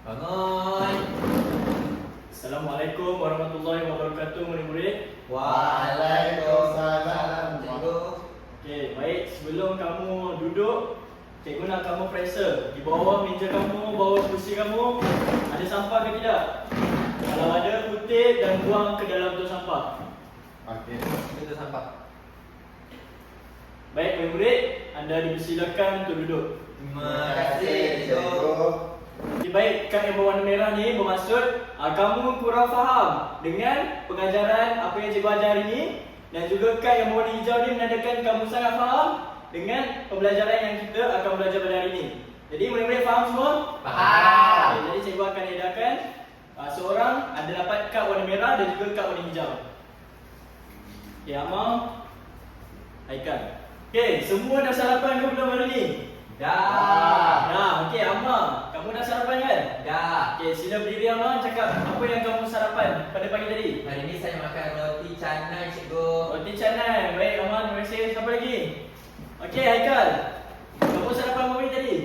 Bangun. Assalamualaikum warahmatullahi wabarakatuh, murid-murid. Waalaikumsalam, cikgu. Okey, baik. Sebelum kamu duduk, cikgu nak kamu periksa di bawah meja kamu, bawah kursi kamu, ada sampah ke tidak? Kalau ada, kutip dan buang ke dalam tong sampah. Okey, itu sampah. Baik, murid-murid, anda dipersilakan untuk duduk. Terima kasih, cikgu. Okay, baik, kad yang berwarna merah ni bermaksud kamu kurang faham dengan pengajaran apa yang cikgu ajar hari ni, dan juga kad yang berwarna hijau ni menandakan kamu sangat faham dengan pembelajaran yang kita akan belajar pada hari ni. Jadi murid-murid faham semua? Faham. Okay, jadi cikgu akan edarkan seorang ada dapat kad warna merah dan juga kad warna hijau. Okay, Amal, Haikal. Okay, semua dah sarapan ke belum hari ni? Dah. Dah, okey Amma, kamu dah sarapan kan? Dah. Okey, sila berdiri Amma, cakap apa yang kamu sarapan pada pagi tadi? Hari ni saya makan roti canai, cikgu. Roti canai. Baik Amma, terima kasih. Siapa lagi? Okey, Haikal. Kamu sarapan apa pagi tadi?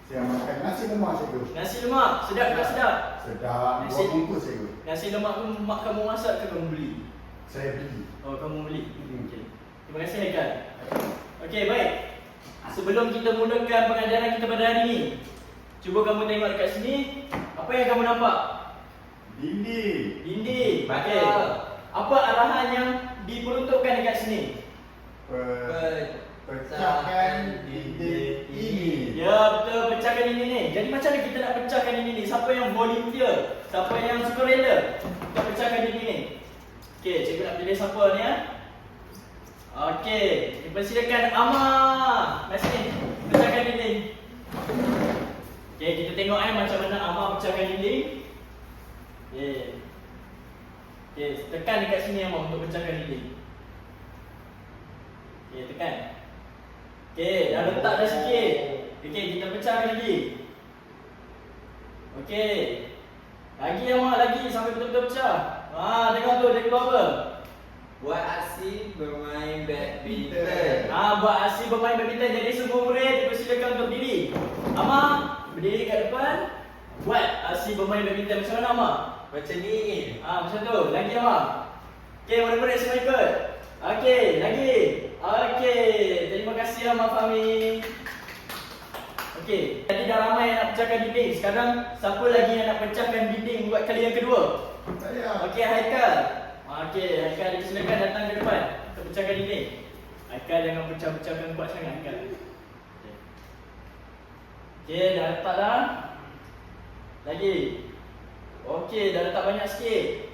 Saya makan nasi lemak, cikgu. Nasi lemak. Sedap tak sedap? Sedap. Nasi- 2 bungkus, cikgu. Nasi lemak tu mak kamu masak ke kamu beli? Saya beli. Oh, kamu beli. Okey. Terima kasih Haikal. Okey, baik. Sebelum kita mulakan pengajaran kita pada hari ni, cuba kamu tengok dekat sini. Apa yang kamu nampak? Dinding. Dinding. Betul. Okey. Apa arahan yang diperuntukkan dekat sini? Pecahkan dinding ini. Ya, betul, pecahkan dinding ni. Jadi macam mana kita nak pecahkan dinding ni? Siapa yang volunteer? Siapa yang sukarela untuk pecahkan dinding ni? Okey, cikgu nak pilih siapa ni ya? Okey, dipersilakan Amma. Mari sini, pecahkan dinding. Okey, kita tengok macam mana Amma pecahkan dinding. Okey. Okey, tekan dekat sini Amma untuk pecahkan dinding. Okey, tekan. Okey, dah letak dah sikit. Okey, kita pecahkan lagi. Okey. Lagi Amma, lagi sampai betul-betul pecah. Tengok tu dia keluar apa? Buat aksi bermain badminton. Buat aksi bermain badminton. Jadi semua murid dipersilakan untuk berdiri. Amma, berdiri kat depan. Buat aksi bermain badminton. Macam mana Amma? Macam ni. Macam tu. Lagi Amma. Okey, murid-murid semua ikut. Okey, lagi. Okey, terima kasih Amma Fahmi. Okey, tadi dah ramai yang nak pecahkan dinding. Sekarang siapa lagi yang nak pecahkan dinding buat kali yang kedua? Saya. Okey, Haikal. Okey, Haikal dipersilakan datang ke depan untuk pecahkan dinding. Haikal jangan pecah-pecahkan kuat sangat Haikal. Okey, dah letak dah. Lagi. Okey, dah letak banyak sikit.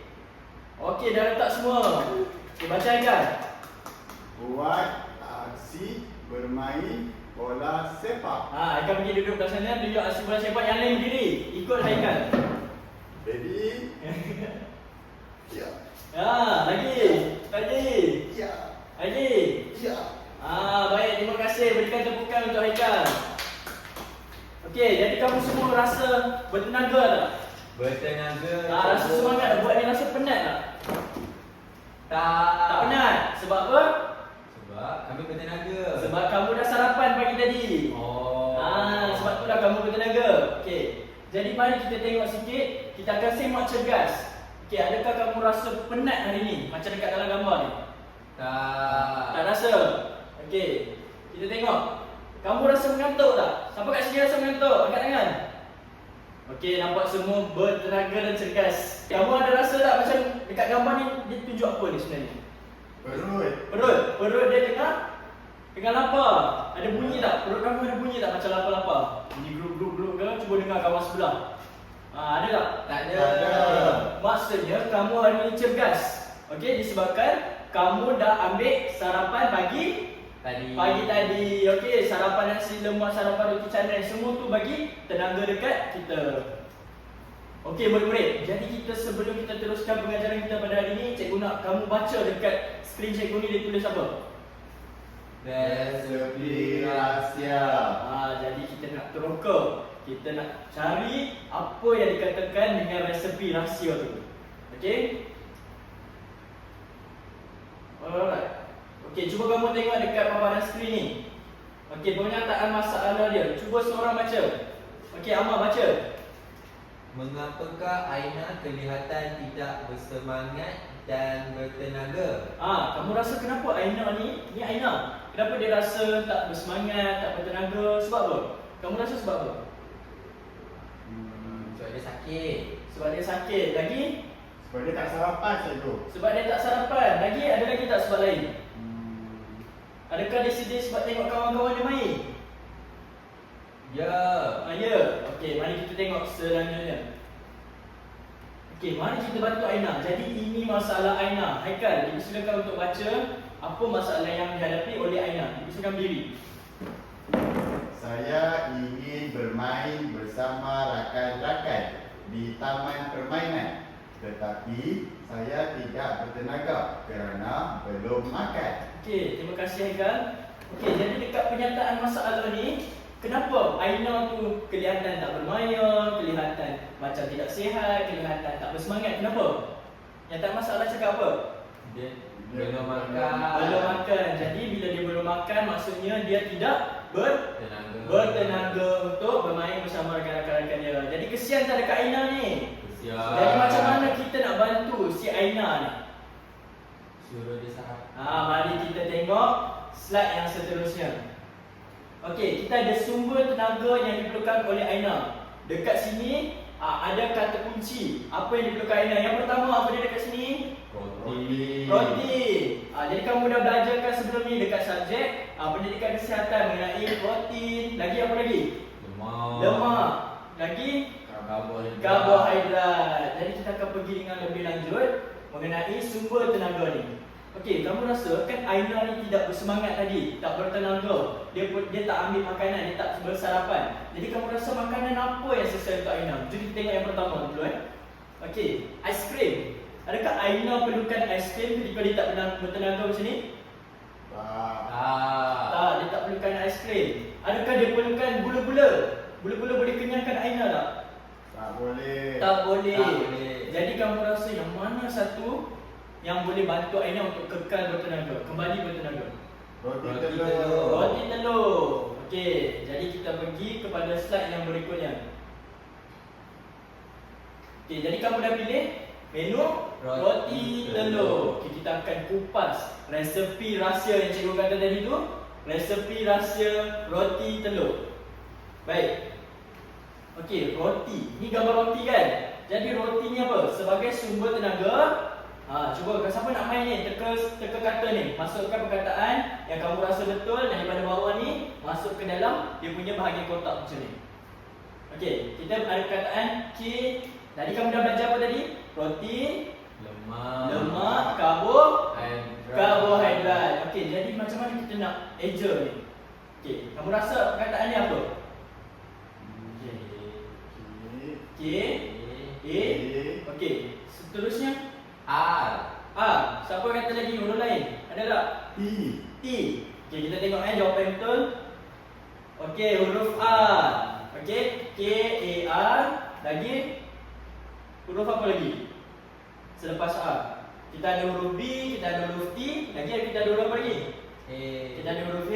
Okey, dah letak semua. Okey, baca Haikal. Buat aksi bermain bola sepak. Haikal pergi duduk kat sana, tunjuk aksi bola sepak, yang lain berdiri. Ikut Haikal. Ready? Ya. Lagi. Lagi. Ya. Lagi. Ya. Baik, terima kasih. Berikan tepukan untuk Haikal. Okey, jadi kamu semua rasa bertenaga tak? Bertenaga. Rasa cikgu. semangat tak? Buat ni rasa penat tak? Tak. Tak penat. Sebab apa? Sebab kami bertenaga. Sebab kamu dah sarapan pagi tadi. Oh. Sebab tu dah kamu bertenaga. Okey. Jadi mari kita tengok sikit. Kita akan semak cergas. Okey, adakah kamu rasa penat hari ni? Macam dekat dalam gambar ni. Tak. Tak rasa? Okey. Kita tengok. Kamu rasa mengantuk tak? Siapa kat sini rasa mengantuk? Angkat tangan. Okey, nampak semua bertenaga dan cergas. Kamu ada rasa tak macam dekat gambar ni dia tunjuk apa ni sebenarnya? Perut. Perut dia tengah lapar. Ada bunyi tak? Perut kamu ada bunyi tak macam lapar-lapar? Bunyi grup-grup ke? Cuba dengar kawan sebelah. Ada tak? Tak ada. Tak ada. Maksudnya kamu hari ni cergas. Okey, disebabkan kamu dah ambil sarapan pagi tadi. Okey, sarapan nasi lemak, sarapan roti canai, semua tu bagi tenaga dekat kita. Okey, murid-murid. Jadi kita sebelum kita teruskan pengajaran kita pada hari ni, cikgu nak kamu baca dekat skrin cikgu ni dia tulis apa? Resepi rahsia. Jadi kita nak teroka. Kita nak cari apa yang dikatakan dengan resepi rahsia tu. Okey? Alright. Okey, cuba kamu tengok dekat paparan skrin ni. Okey, pernyataan masalah dia. Cuba seorang baca. Okey, Amar baca. Mengapakah Aina kelihatan tidak bersemangat dan bertenaga? Kamu rasa kenapa Aina ni Aina, kenapa dia rasa tak bersemangat, tak bertenaga? Sebab apa? Kamu rasa sebab apa? Sebab dia sakit. Sebab dia sakit. Lagi? Sebab dia tak sarapan cikgu. Sebab dia tak sarapan. Lagi? Ada lagi tak sebab lain? Adakah dia sedih sebab tengok kawan-kawan dia main? Ya. Ya. Okey, mari kita tengok selanjutnya. Okey, mari kita bantu Aina. Jadi ini masalah Aina. Haikal, dipersilakan untuk baca apa masalah yang dihadapi oleh Aina. Dipersilakan berdiri. Saya ingin bermain bersama rakan-rakan di taman permainan, tetapi saya tidak bertenaga kerana belum makan. Okey, terima kasih Haikal. Okey, jadi dekat penyataan masalah ni, kenapa Aina tu kelihatan tak bermaya, kelihatan macam tidak sihat, kelihatan tak bersemangat? Kenapa? Nyataan masalah cakap apa? Dia belum makan. Belum makan. Jadi bila dia belum makan, maksudnya dia tidak bertenaga untuk bermain bersama rakan-rakan dia. Jadi kesian tak dekat Aina ni. Kesian. Jadi macam mana kita nak bantu si Aina ni? Suruh dia sarapan. Mari kita tengok slide yang seterusnya. Okey, kita ada sumber tenaga yang diperlukan oleh Aina. Dekat sini ada kata kunci. Apa yang diperlukan Aina? Yang pertama, apa dia dekat sini? Protein. Jadi kamu dah belajarkan sebelum ni dekat subjek pendidikan kesihatan mengenai protein. Lagi apa lagi? Lemak. Lagi? Karbohidrat. Jadi kita akan pergi dengan lebih lanjut mengenai sumber tenaga ni. Okey, kamu rasa kan Aina ni tidak bersemangat tadi, tak bertenaga. Dia tak ambil makanan, dia tak bersarapan. Jadi kamu rasa makanan apa yang sesuai untuk Aina? Jom kita tengok yang pertama dulu Okey, aiskrim. Adakah Aina perlukan aiskrim ketika dia tak bertenaga macam ni? Tak, dia tak perlukan aiskrim. Adakah dia perlukan gula-gula? Gula-gula boleh kenyangkan Aina tak? Tak boleh. Tak boleh. Tak boleh. Jadi kamu rasa yang mana satu yang boleh bantu Aina untuk kekal bertenaga, kembali bertenaga? Roti Roti telur. telur. Roti telur. Okey, jadi kita pergi kepada slide yang berikutnya. Okey, jadi kamu dah pilih menu roti telur. Okey, kita akan kupas resepi rahsia yang cikgu kata tadi tu. Resepi rahsia roti telur. Baik. Okey, roti. Ini gambar roti kan? Jadi roti ni apa? Sebagai sumber tenaga. Cuba siapa nak main ni? Teka kata ni. Masukkan perkataan yang kamu rasa betul daripada bawah ni, masuk ke dalam dia punya bahagian kotak macam ni. Okey, kita ada perkataan K. Tadi kamu dah belajar apa tadi? Protein, lemak, karbohidrat. Okey, jadi macam mana kita nak eja ni? Okey, kamu rasa perkataan ni apa? K, A. Okey, seterusnya R. Siapa kata lagi huruf lain? Ada tak? T. Okey, kita tengok jawapan betul. Okey, huruf R. Okey, K A R. Lagi huruf apa lagi? Selepas R. Kita ada huruf B, kita ada huruf T, lagi kita ada huruf apa lagi? Kita ada huruf H,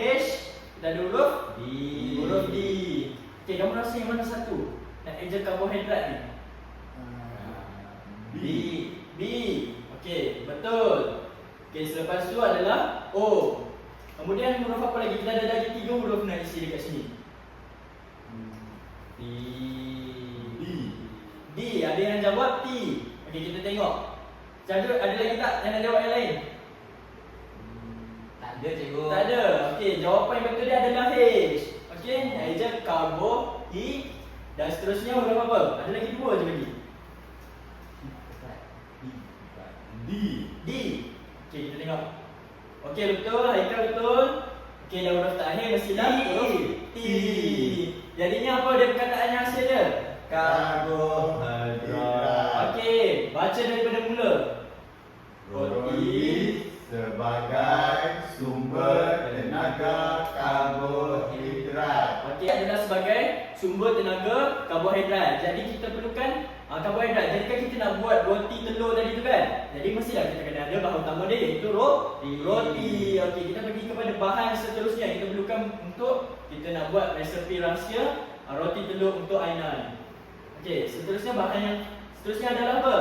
kita ada huruf D. Huruf D. Okey, kamu rasa yang mana satu nak eja karbohidrat ni? B. Okey, betul. Okey, selepas tu adalah O. Kemudian huruf apa lagi? Kita ada lagi 3 huruf nak isi dekat sini. D. Ada yang jawab T. Okey, kita tengok. Ada lagi tak yang nak jawab yang lain? Tak ada cikgu. Tak ada. Okey, jawapan yang betul dia adalah H. Okey, eja karbo, I dan seterusnya huruf apa? Ada lagi 2 je lagi. D. Okey, kita tengok. Okey, betul. Haikal betul. Okey, dan huruf terakhir mestilah huruf T. Jadinya apa dia perkataan yang hasil dia? Karbohidrat. Okey, baca daripada mula. Roti sebagai sumber tenaga karbohidrat. Okey, adalah sebagai sumber tenaga karbohidrat. Jadi kita perlukan karbohidrat. Jadi kan kita nak buat roti telur tadi tu kan? Jadi mestilah kita kena ada bahan utama dia iaitu roti. Okey, kita pergi kepada bahan seterusnya yang kita perlukan untuk kita nak buat resepi rahsia roti telur untuk Aina. Okey, seterusnya bahan yang seterusnya adalah apa?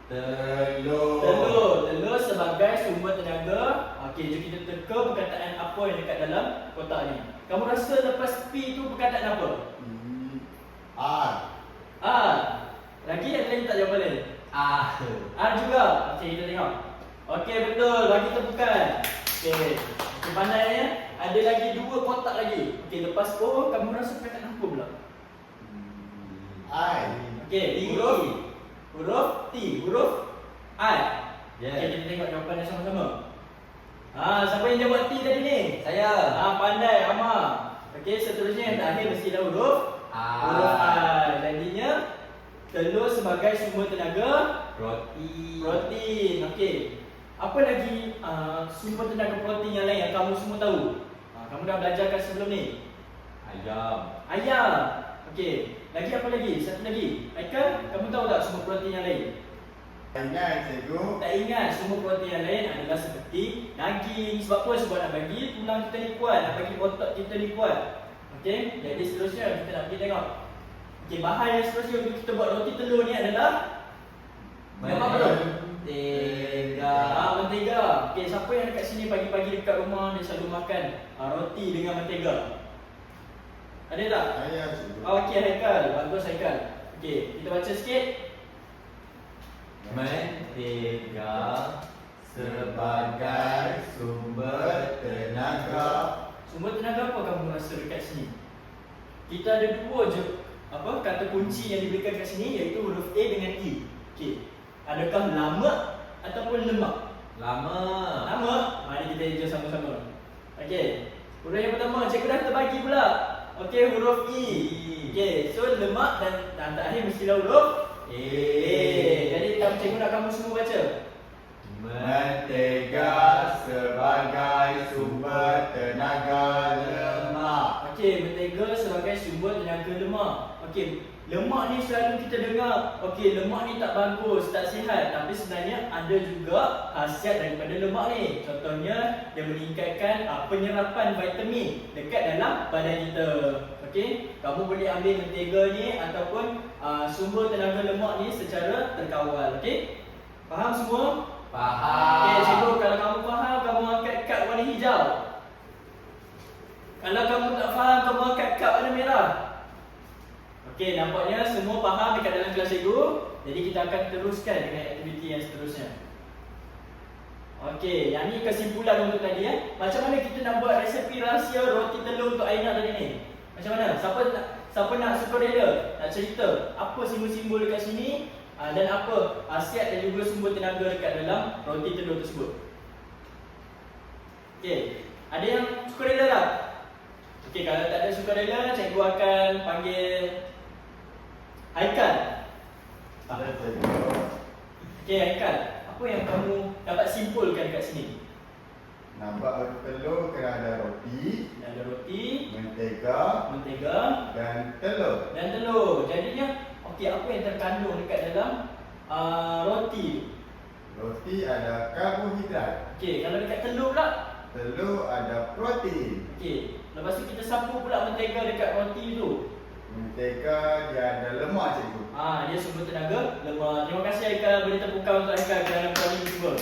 Telur. Telur sebagai sumber tenaga. Okey, jom kita teka perkataan apa yang dekat dalam kotak ni. Kamu rasa lepas P tu perkataan apa? R. R. Lagi ada lagi tak jawapan lain? R juga. Okey, kita tengok. Okey, betul. Bagi tepukan. Okey. Okey, pandai ya. Ada lagi 2 kotak lagi. Okey, lepas O kamu rasa perkataan apa pula? I. Okey, huruf T, huruf I. Ya. Okey, kita tengok jawapannya sama-sama. Siapa yang jawab T tadi ni? Saya. Pandai, Amar. Okey, seterusnya yang terakhir mestilah huruf huruf I. Jadinya telur sebagai sumber tenaga protein. Okey. Apa lagi sumber tenaga protein yang lain yang kamu semua tahu? Kamu dah belajarkan sebelum ni. Ayam. Okey. Lagi apa lagi? Satu lagi. Haikal, kamu tahu tak sumber protein yang lain? Ingat cikgu. Tak ingat, sumber protein yang lain adalah seperti daging. Sebab apa? Sebab nak bagi tulang kita ni kuat, nak bagi otot kita ni kuat. Okey, jadi seterusnya kita nak pergi tengok. Okey, bahan yang seterusnya untuk kita buat roti telur ni adalah Mentega. Mentega. Okey, siapa yang dekat sini pagi-pagi dekat rumah dia selalu makan roti dengan mentega? Ada tak? Saya cikgu. Okey, Haikal, bagus Haikal. Okey, kita baca sikit. Mentega Sebagai sumber tenaga. Sumber tenaga apa kamu rasa dekat sini? Kita ada 2 je kata kunci yang diberikan kat sini, iaitu huruf A dengan E. Okey. Adakah lemak ataupun lemak? Lemak. Mari kita eja sama-sama. Okey. Huruf yang pertama cikgu dah terbagi pula. Okey, huruf E. Okey, so lemak dan terakhir mestilah huruf A. Jadi cikgu nak kamu semua baca. Mentega sebagai sumber tenaga lemak. Okey, mentega sebagai sumber tenaga lemak. Okey, lemak ni selalu kita dengar, okey, lemak ni tak bagus, tak sihat. Tapi sebenarnya ada juga khasiat daripada lemak ni. Contohnya, dia meningkatkan penyerapan vitamin dekat dalam badan kita. Okey, kamu boleh ambil mentega ni ataupun sumber tenaga lemak ni secara terkawal. Okey, faham semua? Okey, cikgu, kalau kamu faham, kamu angkat kad warna hijau. Kalau kamu tak faham, kamu angkat kad warna merah. Okey, nampaknya semua faham dekat dalam kelas cikgu. Jadi kita akan teruskan dengan aktiviti yang seterusnya. Okey, yang ni kesimpulan untuk tadi ya. Macam mana kita nak buat resepi rahsia roti telur untuk Aina tadi ni? Macam mana? Siapa nak sukarela? Nak cerita apa simbol-simbol dekat sini? Dan apa khasiat dan juga sumber tenaga dekat dalam roti telur tersebut? Okey, ada yang sukarela tak? Okey, kalau tak ada sukarela, cikgu akan panggil Haikal. Ada cikgu. Okey, Haikal, apa yang kamu dapat simpulkan dekat sini? Nampak roti telur kena ada roti, Ada roti, mentega dan telur. Jadinya, okey, apa yang terkandung dekat dalam roti? Roti ada karbohidrat. Okey, kalau dekat telur pula? Telur ada protein. Okey, lepas tu kita sapu pula mentega dekat roti tu. Mentega dia ada lemak cikgu. Dia sumber tenaga lemak. Terima kasih Haikal, beri tepukan untuk Haikal kerana kami cuba.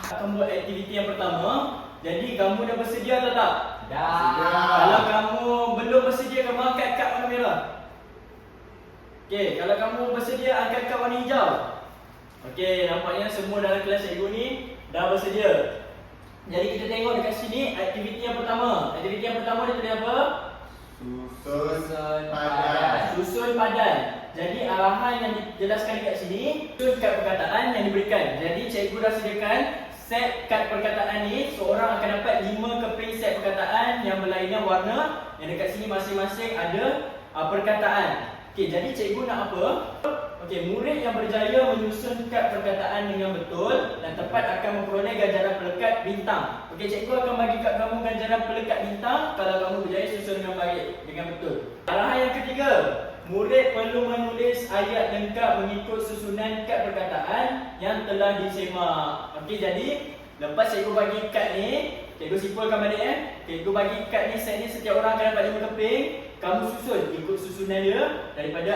Akan buat aktiviti yang pertama. Jadi kamu dah bersedia atau tak? Kalau kamu belum bersedia, kamu angkat kad warna merah. Okey, kalau kamu bersedia, angkat kad warna hijau. Okey, nampaknya semua dalam kelas cikgu ni dah bersedia. Jadi kita tengok dekat sini aktiviti yang pertama. Aktiviti yang pertama dia tulis apa? Susun padan. Jadi arahan yang dijelaskan dekat sini, susun kad perkataan yang diberikan. Jadi cikgu dah sediakan set kad perkataan ni. Seorang akan dapat 5 keping set perkataan yang berlainan warna. Yang dekat sini masing-masing ada perkataan. Okey, jadi cikgu nak apa? Okey, murid yang berjaya menyusun kad perkataan dengan betul dan tepat akan memperoleh ganjaran pelekat bintang. Okey, cikgu akan bagi kat kamu ganjaran pelekat bintang kalau kamu berjaya susun dengan baik, dengan betul. Arahan yang ketiga, murid perlu menulis ayat lengkap mengikut susunan kad perkataan yang telah disemak. Okey, jadi lepas cikgu bagi kad ni, cikgu simpulkan balik Cikgu bagi kad ni, set ni setiap orang akan dapat 5 keping. kamu susun ikut susunan dia daripada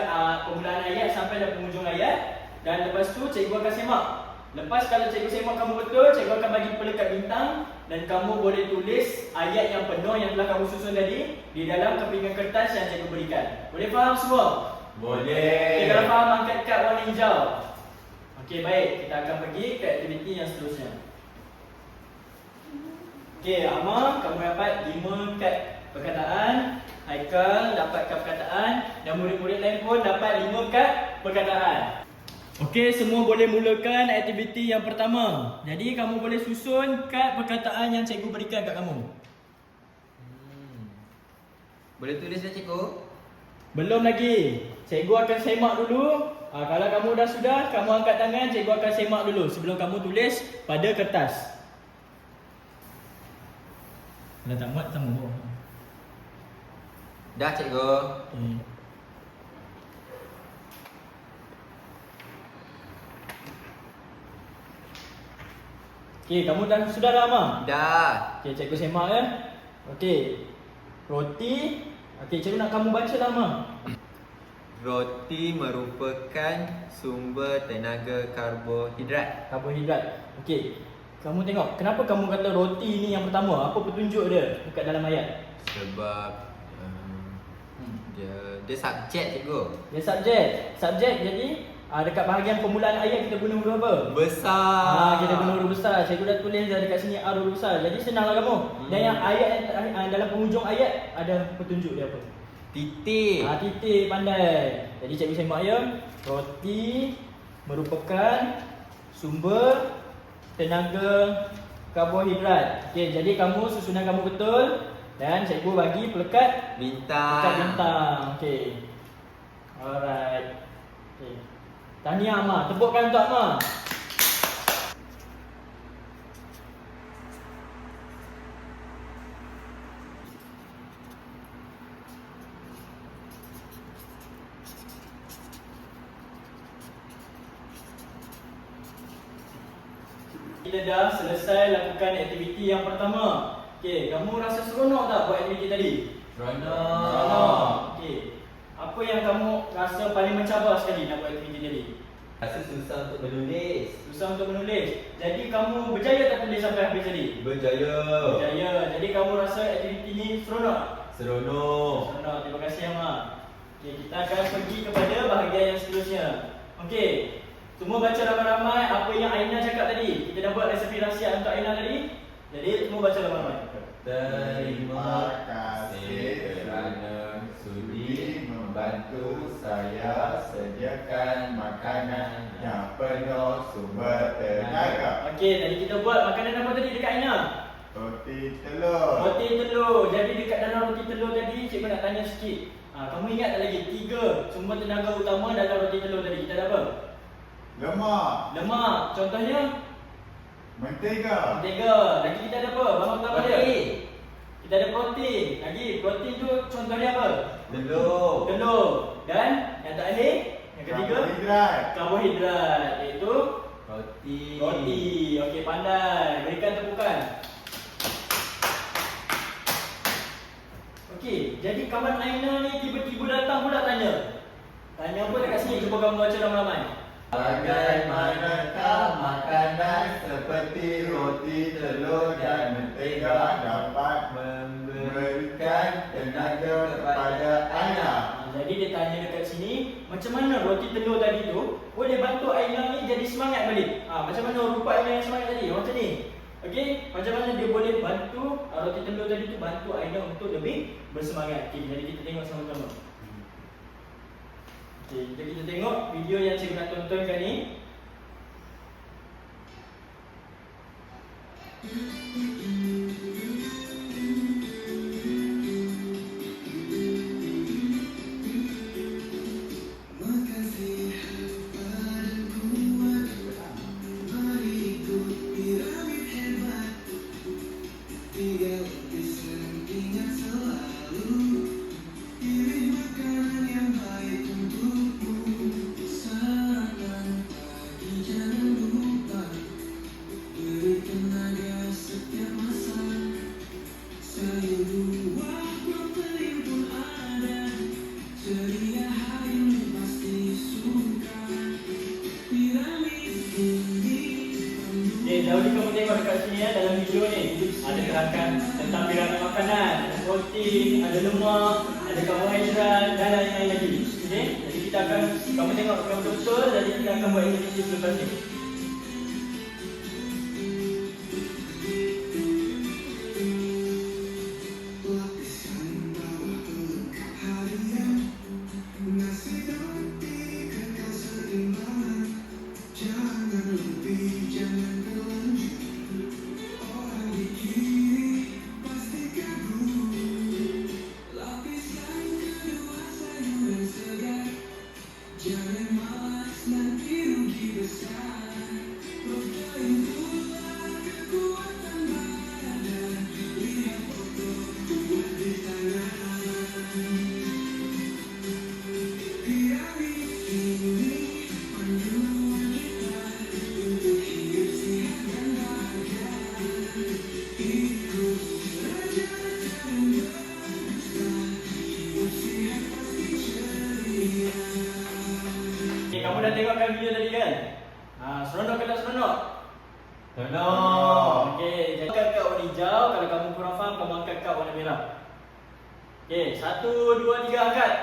permulaan ayat sampai ke penghujung ayat. Dan lepas tu cikgu akan semak. Lepas kalau cikgu semak kamu betul, cikgu akan bagi pelekat bintang dan kamu boleh tulis ayat yang penuh yang telah kamu susun tadi di dalam kepingan kertas yang cikgu berikan. Boleh faham semua? Boleh. Okay, kalau faham angkat kad warna hijau. Okey, baik. Kita akan pergi ke aktiviti yang seterusnya. Okey, Amar, kamu dapat 5 kad perkataan. Haikal dapat kad perkataan dan murid-murid lain pun dapat 5 kad perkataan. Okey, semua boleh mulakan aktiviti yang pertama. Jadi kamu boleh susun kad perkataan yang cikgu berikan kat kamu. Boleh tulis dah cikgu? Belum lagi. Cikgu akan semak dulu. Kalau kamu dah sudah, kamu angkat tangan, cikgu akan semak dulu sebelum kamu tulis pada kertas. Dah tak muat, tak muat. Dah cikgu. Okey, kamu dah sudah dah, Amar? Dah. Okey, cikgu semak ya. Okey. Roti. Okey, cikgu nak kamu baca lah, Amar. Roti merupakan sumber tenaga karbohidrat. Karbohidrat. Okey. Kamu tengok, kenapa kamu kata roti ni yang pertama? Apa petunjuk dia dekat dalam ayat? Sebab dia subjek cikgu. Dia subjek. Subjek jadi dekat bahagian permulaan ayat kita guna huruf apa? Besar. Kita guna huruf besar. Cikgu dah tulis dah dekat sini huruf besar. Jadi senanglah kamu. Dan yang ayat yang dalam penghujung ayat ada petunjuk dia apa? Titik. Titik, pandai. Jadi cikgu semak ya. Roti merupakan sumber tenaga karbohidrat. Okey, jadi kamu susunan kamu betul dan cikgu bagi pelekat Bintang. bintang. Okey. Alright. Okey. Tahniah Amar. Tepukkan untuk Amar. Kita dah selesai lakukan aktiviti yang pertama. Okey, kamu rasa seronok tak buat aktiviti tadi? Seronok. Okey. Apa yang kamu rasa paling mencabar sekali nak buat aktiviti tadi? Rasa susah untuk menulis. Susah untuk menulis. Jadi kamu berjaya tak tulis sampai habis tadi? Berjaya. Berjaya. Jadi kamu rasa aktiviti ni seronok? Seronok. Seronok. Terima kasih Amar. Okey, kita akan pergi kepada bahagian yang seterusnya. Okey. Semua baca ramai-ramai apa yang Aina cakap tadi. Kita dah buat resepi rahsia untuk Aina tadi. Jadi semua baca ramai-ramai. Terima kasih kerana sudi membantu saya sediakan makanan yang penuh sumber tenaga. Okey, tadi kita buat makanan apa tadi dekat Aina? Roti telur. Roti telur. Jadi dekat dalam roti telur tadi cikgu nak tanya sikit. Kamu ingat tak lagi 3 sumber tenaga utama dalam roti telur tadi? Kita ada apa? Lemak. Lemak. Contohnya Mentega. mentega. Lagi kita ada apa? Bahan utama dia. Protein. Kita ada protein. Lagi protein tu contohnya apa? Telur. Telur. Dan yang terakhir, yang ketiga, Karbohidrat. karbohidrat, iaitu Roti. roti. Okey, pandai. Berikan tepukan. Okey, jadi kawan Aina ni tiba-tiba datang pula tanya. Tanya apa dekat sini? Cuba kamu baca ramai-ramai. Bagaimanakah makanan seperti roti, telur dan mentega dapat memberikan tenaga kepada Aina? Jadi dia tanya dekat sini, macam mana roti telur tadi tu boleh bantu Aina ni jadi semangat balik? Macam mana rupa Aina yang semangat tadi? Macam ni. Okey, macam mana dia boleh bantu roti telur tadi tu bantu Aina untuk lebih bersemangat. Okey, jadi kita tengok sama-sama. Okey, jadi kita tengok video yang cikgu nak tontonkan ni. dahulu kamu tengok dekat sini ya, dalam video ni ada terangkan tentang piramid makanan, ada protein, ada lemak, ada karbohidrat dan lain-lain lagi. Okey, jadi kita akan, kamu tengok betul-betul, jadi kita akan buat aktiviti selepas ni. Kamu dah tengokkan video tadi kan? Seronok ke tak seronok? Seronok. Okey, jadi angkat kad warna hijau. Kalau kamu kurang faham, kamu angkat kad warna merah. Okey, 1, 2, 3 angkat.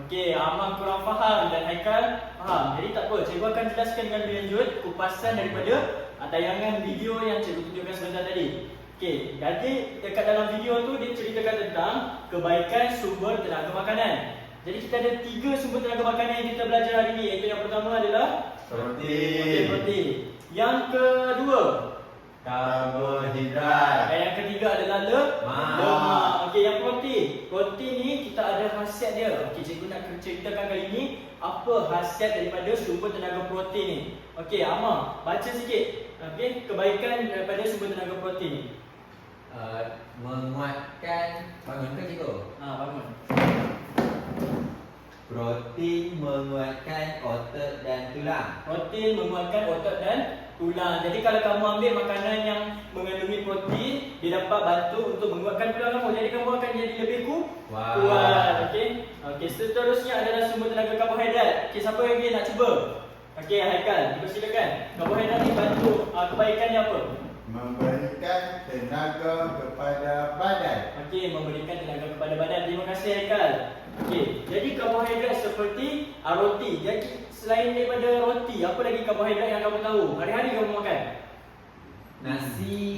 Okey, Amang kurang faham dan Haikal faham. Jadi tak apa, cikgu akan jelaskan dengan lebih lanjut kupasan daripada tayangan video yang cikgu tunjukkan sebentar tadi. Okey, jadi dekat dalam video tu dia ceritakan tentang kebaikan sumber tenaga makanan. Jadi kita ada 3 sumber tenaga makanan yang kita belajar hari ni. Iaitu yang pertama adalah protein. Yang kedua, karbohidrat. dan yang ketiga adalah lemak. Okey, yang protein. Protein ni kita ada khasiat dia. Okey, cikgu nak ceritakan kali ni apa khasiat daripada sumber tenaga protein ni. Okey, Amar, baca sikit. Okey, kebaikan daripada sumber tenaga protein ni. Menguatkan, bangun ke cikgu? Bangun. Protein menguatkan otot dan tulang. Protein menguatkan otot dan tulang. Jadi kalau kamu ambil makanan yang mengandungi protein, dia dapat bantu untuk menguatkan tulang kamu. Jadi kamu akan jadi lebih kuat. Okey. Okey, seterusnya adalah sumber tenaga karbohidrat. Okey, siapa lagi nak cuba? Okey, Haikal, dipersilakan. Karbohidrat ni bantu kebaikannya apa? Memberikan tenaga kepada badan. Okey, memberikan tenaga kepada badan. Terima kasih Haikal. Okey, jadi karbohidrat seperti roti. Jadi selain daripada roti, apa lagi karbohidrat yang kamu tahu? Hari-hari kamu makan? Nasi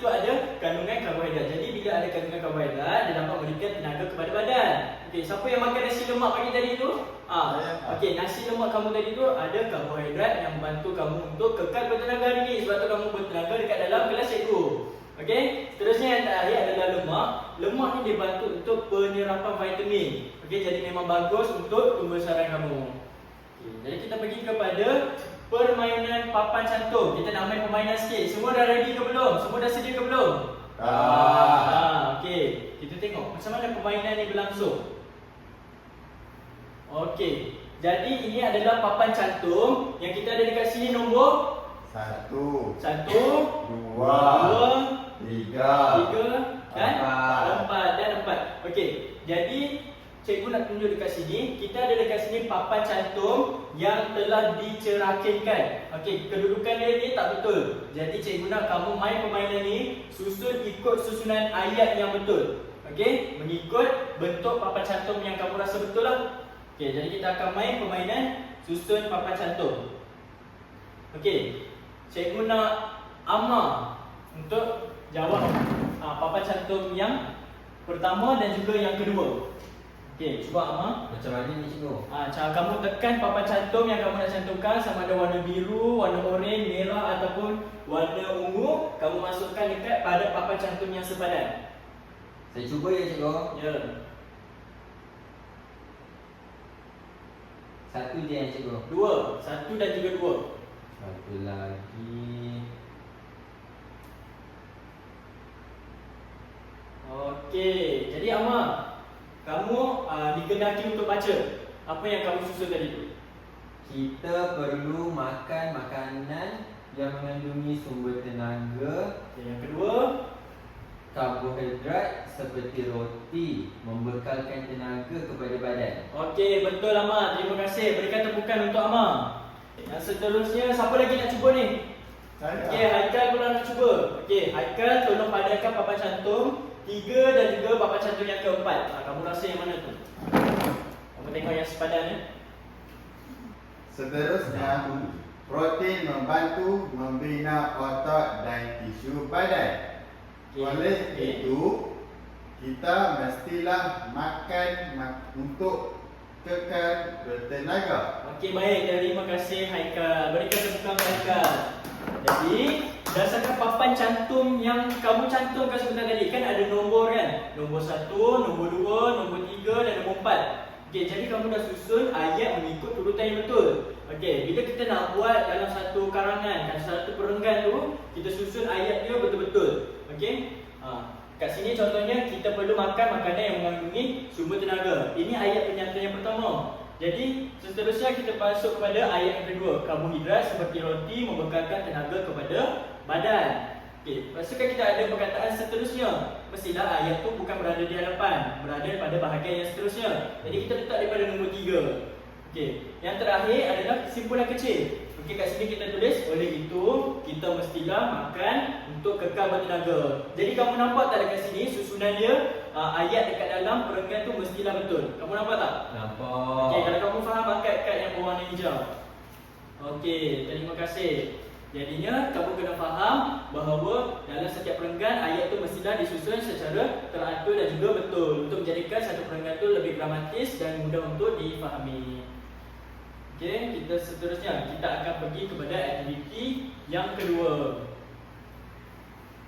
tu ada kandungan karbohidrat. Jadi bila ada kandungan karbohidrat, dia dapat memberikan tenaga kepada badan. Okey, siapa yang makan nasi lemak pagi tadi tu? Okey, nasi lemak kamu tadi tu ada karbohidrat yang membantu kamu untuk kekal bertenaga hari ni. Sebab tu kamu bertenaga dekat dalam kelas cikgu. Okey, seterusnya yang terakhir adalah lemak. Lemak ni dia bantu untuk penyerapan vitamin. Okey, jadi memang bagus untuk pembesaran kamu. Okey, jadi kita pergi kepada permainan papan cantum. Kita nak main permainan sikit. Semua dah ready ke belum? Semua dah sedia ke belum? Okey, kita tengok macam mana permainan ni berlangsung. Okey, jadi ini adalah papan cantum yang kita ada dekat sini nombor 1, 1, 2, 3 dan 4. 4 dan 4. Okey, jadi cikgu nak tunjuk dekat sini. Kita ada dekat sini papan cantum yang telah dicerahkan. Okey, kedudukan dia ni tak betul. Jadi cikgu nak kamu main permainan ni susun ikut susunan ayat yang betul. Okey, mengikut bentuk papan cantum yang kamu rasa betul lah. Okey, jadi kita akan main permainan susun papan cantum. Okey, cikgu nak Amar untuk jawab papan cantum yang pertama dan juga yang kedua. Okey, cuba Amar. Macam mana ni cikgu? Cara kamu tekan papan cantum yang kamu nak cantumkan, sama ada warna biru, warna oranye, merah ataupun warna ungu, kamu masukkan dekat pada papan cantum yang sepadan. Saya cuba ya cikgu. Ya. Satu je yang cikgu. 2, 1 dan juga 2. Satu lagi. Okey, jadi Amar, kamu digendaki untuk baca apa yang kamu susun tadi tu. Kita perlu makan makanan yang mengandungi sumber tenaga. Okay, yang kedua, karbohidrat seperti roti membekalkan tenaga kepada badan. okey, betul Amar. Terima kasih. Berikan tepukan untuk Amar. Yang seterusnya, siapa lagi nak cuba ni? Saya. Okey, Haikal korang nak cuba. Okey, Haikal tolong padankan papan cantum 3 dan juga papan cantum yang keempat. Kamu rasa yang mana tu? Kamu tengok yang sepadan ya. Seterusnya, protein membantu membina otot dan tisu badan. Okey, Oleh okey. itu, kita mestilah makan untuk kekal bertenaga. Okey, baik. Terima kasih Haikal. Berikan tepuk tangan Haikal. Jadi, berdasarkan papan cantum yang kamu cantumkan sebentar tadi, kan ada nombor kan? Nombor 1, nombor 2, nombor 3 dan nombor 4. Okey, jadi kamu dah susun ayat mengikut urutan yang betul. Okey, bila kita nak buat dalam satu karangan, dan satu perenggan tu, kita susun ayat dia betul-betul. Okey? Kat sini contohnya kita perlu makan makanan yang mengandungi sumber tenaga. Ini ayat pernyataan yang pertama. Jadi seterusnya kita masuk kepada ayat yang kedua. Karbohidrat seperti roti membekalkan tenaga kepada badan. Okey, pastikan kita ada perkataan seterusnya. Mestilah ayat tu bukan berada di hadapan, berada pada bahagian yang seterusnya. Jadi kita letak daripada nombor 3. Okey, yang terakhir adalah kesimpulan kecil. Okey, kat sini kita tulis, oleh itu kita mestilah makan untuk kekal bertenaga. Jadi kamu nampak tak dekat sini susunan dia, ayat dekat dalam perenggan tu mestilah betul. Kamu nampak tak? Nampak. Okey, kalau kamu faham, angkat kad yang berwarna hijau. Okey, terima kasih. Jadinya kamu kena faham bahawa dalam setiap perenggan ayat tu mestilah disusun secara teratur dan juga betul untuk menjadikan satu perenggan tu lebih dramatis dan mudah untuk difahami. Okey, kita seterusnya kita akan pergi kepada aktiviti yang kedua.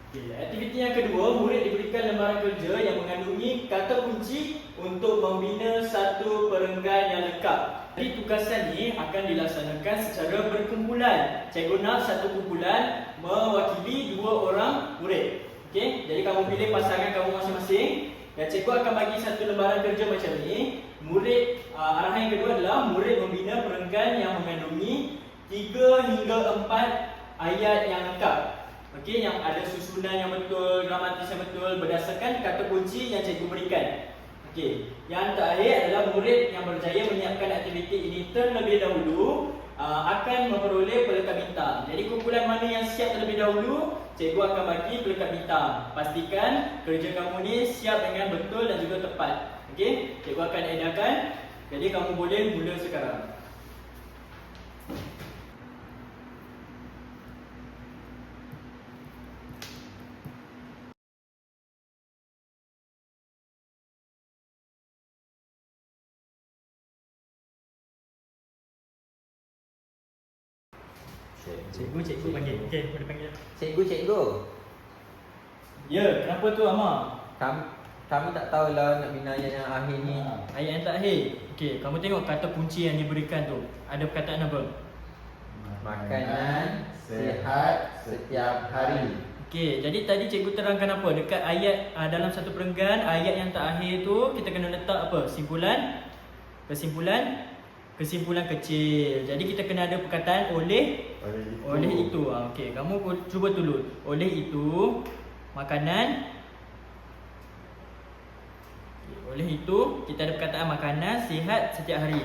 Okey, aktiviti yang kedua, murid diberikan lembaran kerja yang mengandungi kata kunci untuk membina satu perenggan yang lengkap. Jadi tugasan ni akan dilaksanakan secara berkumpulan. Cikgu nak satu kumpulan mewakili 2 orang murid. Okey, jadi kamu pilih pasangan kamu masing-masing dan cikgu akan bagi satu lembaran kerja macam ni. Murid, arahan yang kedua adalah murid membina perenggan yang mengandungi 3 hingga 4 ayat yang lengkap. Okey, yang ada susunan yang betul, gramatis yang betul berdasarkan kata kunci yang cikgu berikan. Okey, yang terakhir adalah murid yang berjaya menyiapkan aktiviti ini terlebih dahulu akan memperoleh pelekat bintang. Jadi kumpulan mana yang siap terlebih dahulu, cikgu akan bagi pelekat bintang. Pastikan kerja kamu ni siap dengan betul dan juga tepat. Okey, cikgu akan edarkan. Jadi kamu boleh mula sekarang. Cikgu panggil. Okey, boleh panggil. Cikgu. Ya, kenapa tu Amar? Kami tak tahulah nak bina ayat yang akhir ni. Ayat yang terakhir. Okey, kamu tengok kata kunci yang diberikan tu. Ada perkataan apa? Makanan sihat setiap hari. Okey, jadi tadi cikgu terangkan apa? Dekat ayat dalam satu perenggan, ayat yang terakhir tu kita kena letak apa? Kesimpulan kecil. Jadi kita kena ada perkataan oleh itu. Okey, kamu cuba tulis. Oleh itu makanan. Oleh itu kita ada perkataan makanan sihat setiap hari.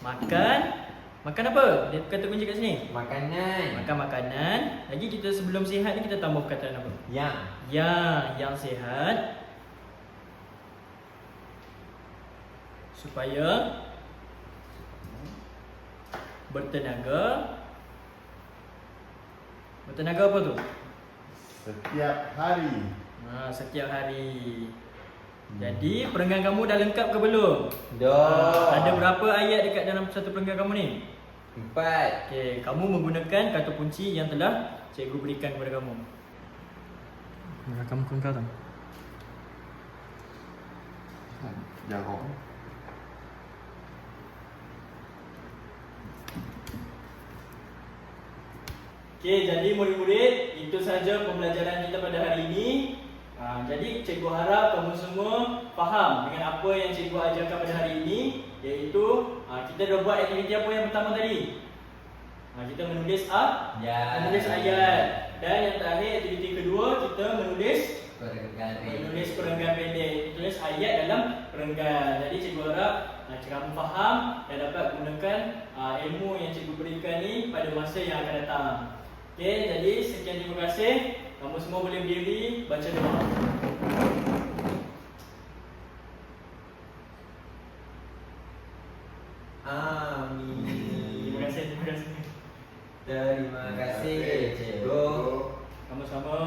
Makan apa? Dia kata kunci kat sini. Makanan. Makan makanan. Lagi kita sebelum sihat ni kita tambah perkataan apa? Yang sihat supaya bertenaga. Bertenaga apa tu? Setiap hari. Setiap hari. Jadi perenggan kamu dah lengkap ke belum? Dah. Ada berapa ayat dekat dalam satu perenggan kamu ni? 4. Okey, kamu menggunakan kata kunci yang telah cikgu berikan kepada kamu. Kamu kengkau tak? Jawab. Okey, jadi murid-murid, itu sahaja pembelajaran kita pada hari ini. Jadi cikgu harap kamu semua faham dengan apa yang cikgu ajarkan pada hari ini, iaitu kita dah buat aktiviti apa yang pertama tadi. Kita menulis ayat, dan yang terakhir aktiviti kedua kita menulis perenggan pendek. Tulis ayat dalam perenggan. Jadi cikgu harap kamu faham dan dapat gunakan ilmu yang cikgu berikan ni pada masa yang akan datang. Okey, jadi sekian, terima kasih. Kamu semua boleh berdiri, baca doa. Amin. Terima kasih, terima kasih. Terima kasih, cikgu. Sama-sama.